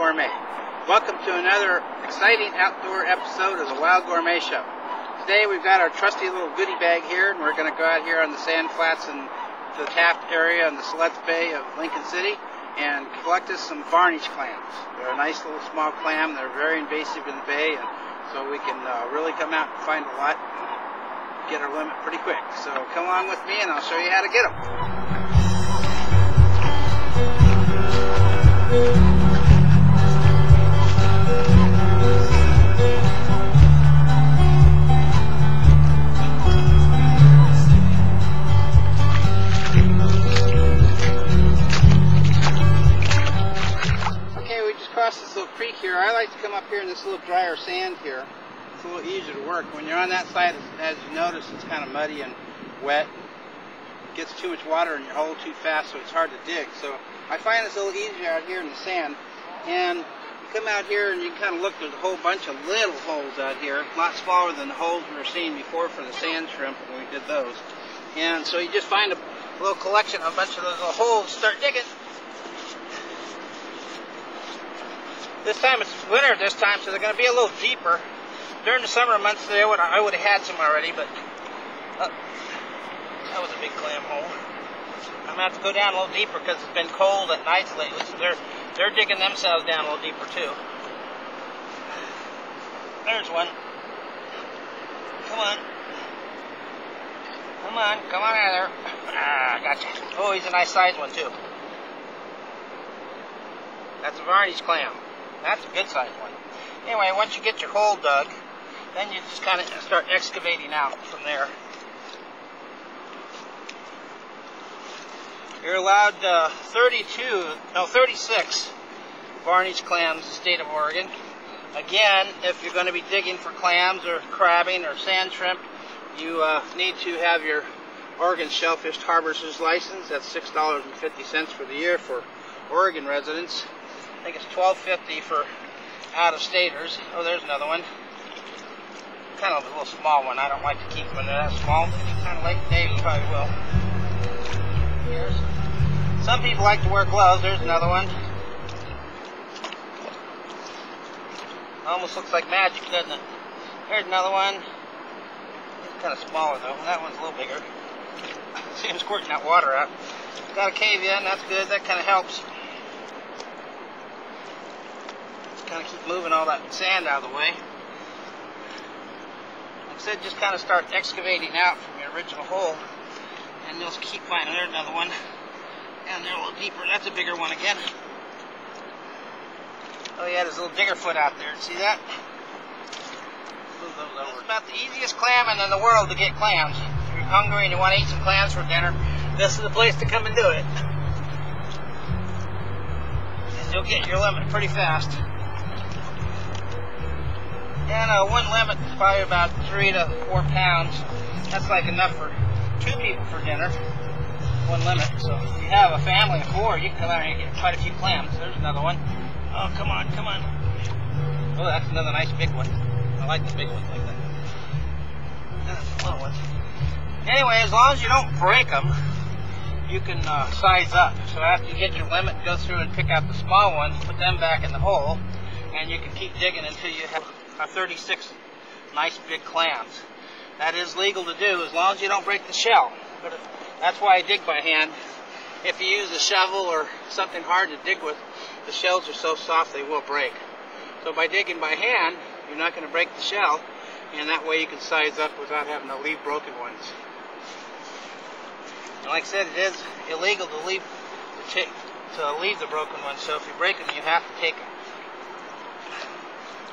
Gourmet. Welcome to another exciting outdoor episode of the Wild Gourmet Show. Today we've got our trusty little goodie bag here, and we're going to go out here on the sand flats and the Taft area in the Siletz Bay of Lincoln City and collect us some Varnish clams. They're a nice little small clam. They're very invasive in the bay, and so we can really come out and find a lot and get our limit pretty quick. So come along with me and I'll show you how to get them. Across this little creek here. I like to come up here in this little drier sand here. It's a little easier to work. When you're on that side, as you notice, it's kind of muddy and wet. It gets too much water in your hole too fast, so it's hard to dig. So I find it's a little easier out here in the sand. And you come out here and you kind of look, there's a whole bunch of little holes out here, a lot smaller than the holes we were seeing before for the sand shrimp when we did those. And so you just find a little collection of a bunch of those little holes, start digging. This time it's winter this time, so they're going to be a little deeper. During the summer months, I would have had some already, but that was a big clam hole. I'm going to have to go down a little deeper because it's been cold at nights lately, so they're digging themselves down a little deeper too. There's one. Come on. Come on, come on out of there. Ah, gotcha. Oh, he's a nice sized one too. That's a Varnish clam. That's a good sized one. Anyway, once you get your hole dug, then you just kind of start excavating out from there. You're allowed 36 Varnish clams in the state of Oregon. Again, if you're going to be digging for clams or crabbing or sand shrimp, you need to have your Oregon Shellfish Harbor's license. That's $6.50 for the year for Oregon residents. I think it's $12.50 for out-of-staters. Oh, there's another one. Kind of a little small one. I don't like to keep them when they're that small. Kind of late today, we probably will. Here's. Some people like to wear gloves. There's another one. Almost looks like magic, doesn't it? Here's another one. It's kind of smaller though. That one's a little bigger. See him squirting that water out. Got a cave in. That's good. That kind of helps. Kind of keep moving all that sand out of the way. Like I said, just kind of start excavating out from your original hole, and you'll keep finding. There's another one, and they're a little deeper. That's a bigger one again. Oh yeah, there's a little digger foot out there. See that? Move those over. It's about the easiest clamming in the world to get clams. If you're hungry and you want to eat some clams for dinner, this is the place to come and do it. And you'll get your limit pretty fast. And one limit is probably about 3 to 4 pounds. That's like enough for 2 people for dinner. One limit. So if you have a family of 4, you can come out here and get quite a few clams. There's another one. Oh, come on, come on. Oh, that's another nice big one. I like the big ones like that. That's the little ones. Anyway, as long as you don't break them, you can size up. So after you get your limit, go through and pick out the small ones, put them back in the hole, and you can keep digging until you have 36 nice big clams. That is legal to do as long as you don't break the shell. But that's why I dig by hand. If you use a shovel or something hard to dig with, the shells are so soft they will break. So by digging by hand, you're not going to break the shell, and that way you can size up without having to leave broken ones. And like I said, it is illegal to leave the broken ones. So if you break them, you have to take them.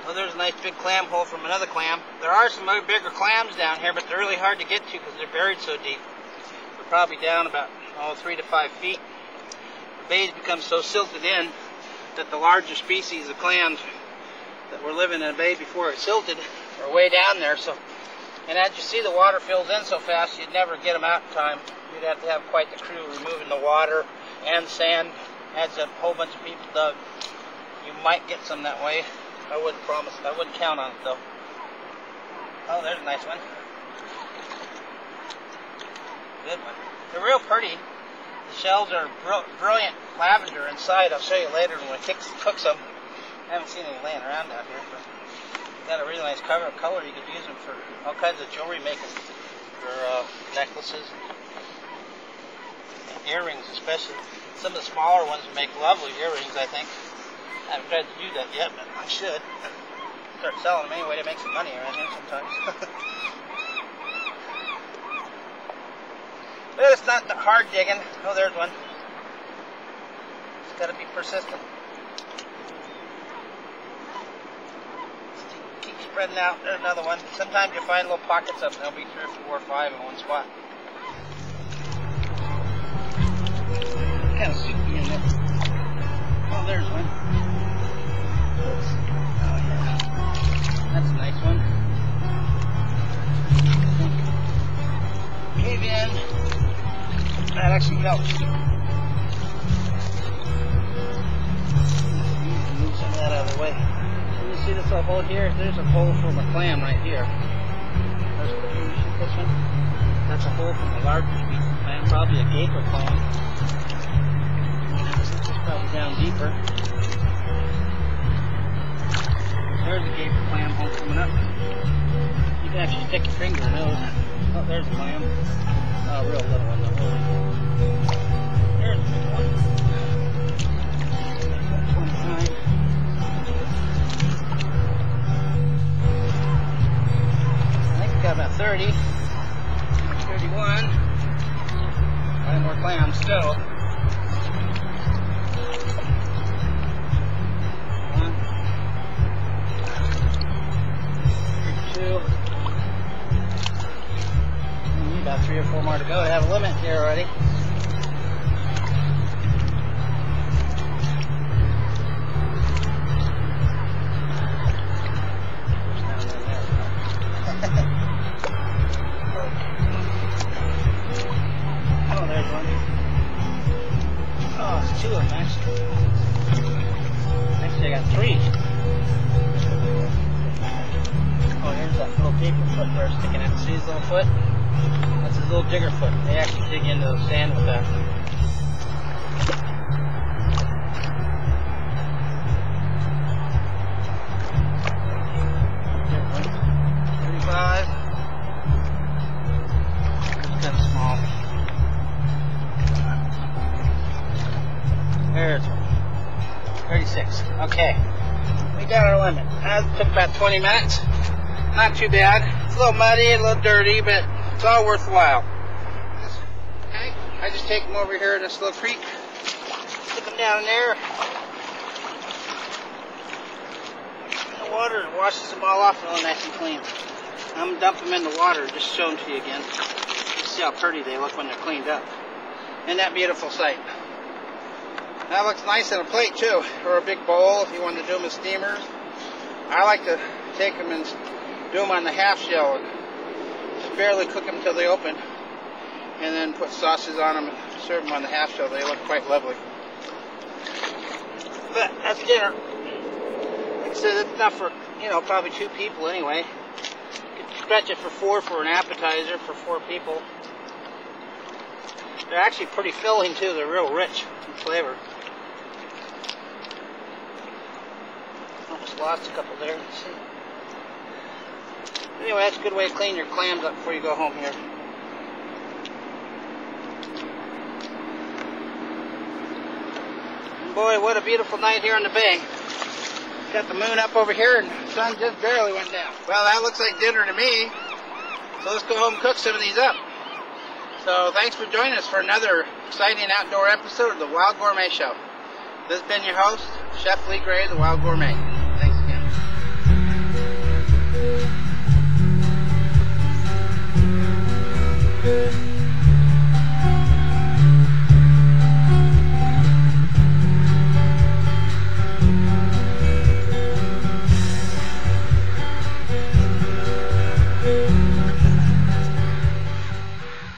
Well, there's a nice big clam hole from another clam. There are some other bigger clams down here, but they're really hard to get to because they're buried so deep. They're probably down about 3 to 5 feet. The bays become so silted in that the larger species of clams that were living in a bay before it silted are way down there. So, and as you see, the water fills in so fast, you'd never get them out in time. You'd have to have quite the crew removing the water and sand. Adds a whole bunch of people dug. You might get some that way. I wouldn't promise. I wouldn't count on it though. Oh, there's a nice one. Good one. They're real pretty. The shells are brilliant lavender inside. I'll show you later when I cook them. I haven't seen any laying around out here, but got a really nice color. You could use them for all kinds of jewelry making, for necklaces and earrings, especially. Some of the smaller ones would make lovely earrings, I think. I haven't tried to do that yet, but I should. Start selling them anyway to make some money around here sometimes. But it's not hard digging. Oh, there's one. It's got to be persistent. Keep spreading out. There's another one. Sometimes you find little pockets of them. There'll be 3 or 4 or 5 in one spot. Kind of soupy in there. Oh, there's one. Oh, yeah. That's a nice one. Cave in. That actually helps. Move some of that out of the way. Can you see this little hole here? There's a hole from a clam right here. There's this one. That's a hole from a larger piece of clam, probably a gaper clam. It's probably down deeper. There's a gaper clam hole coming up. You can actually stick your finger in those. Oh, there's a clam. Oh, real little one though. There's a big one. 29. I think we got about 30. 31. 5 more clams still. 1. 2. About 3 or 4 more to go. I have a limit here already. Oh, there's one. Oh, it's 2 of them actually. Actually, I got 3. Oh, here's that little gaper foot there sticking out. See his little foot? That's his little digger foot. They actually dig into the sand with that. It's kind of small. There's one. 36. Okay. We got our limit. That took about 20 minutes. Not too bad. It's a little muddy, a little dirty, but it's all worthwhile. Okay, I just take them over here to this little creek, put them down there in the water, and washes them all off really nice and clean. I'm gonna dump them in the water, just show them to you again. You see how pretty they look when they're cleaned up. Isn't that beautiful sight? That looks nice in a plate too, or a big bowl if you want to do them as steamers. I like to take them and do them on the half shell. Just barely cook them until they open, and then put sauces on them and serve them on the half shell. They look quite lovely. But that's dinner. Like I said, it's enough for, you know, probably 2 people anyway. You could stretch it for 4 for an appetizer for 4 people. They're actually pretty filling too. They're real rich in flavor. Almost lost a couple there. Let's see. Anyway, that's a good way to clean your clams up before you go home here. And boy, what a beautiful night here on the bay. Got the moon up over here and the sun just barely went down. Well, that looks like dinner to me. So let's go home and cook some of these up. So thanks for joining us for another exciting outdoor episode of the Wild Gourmet Show. This has been your host, Chef Lee Gray, the Wild Gourmet.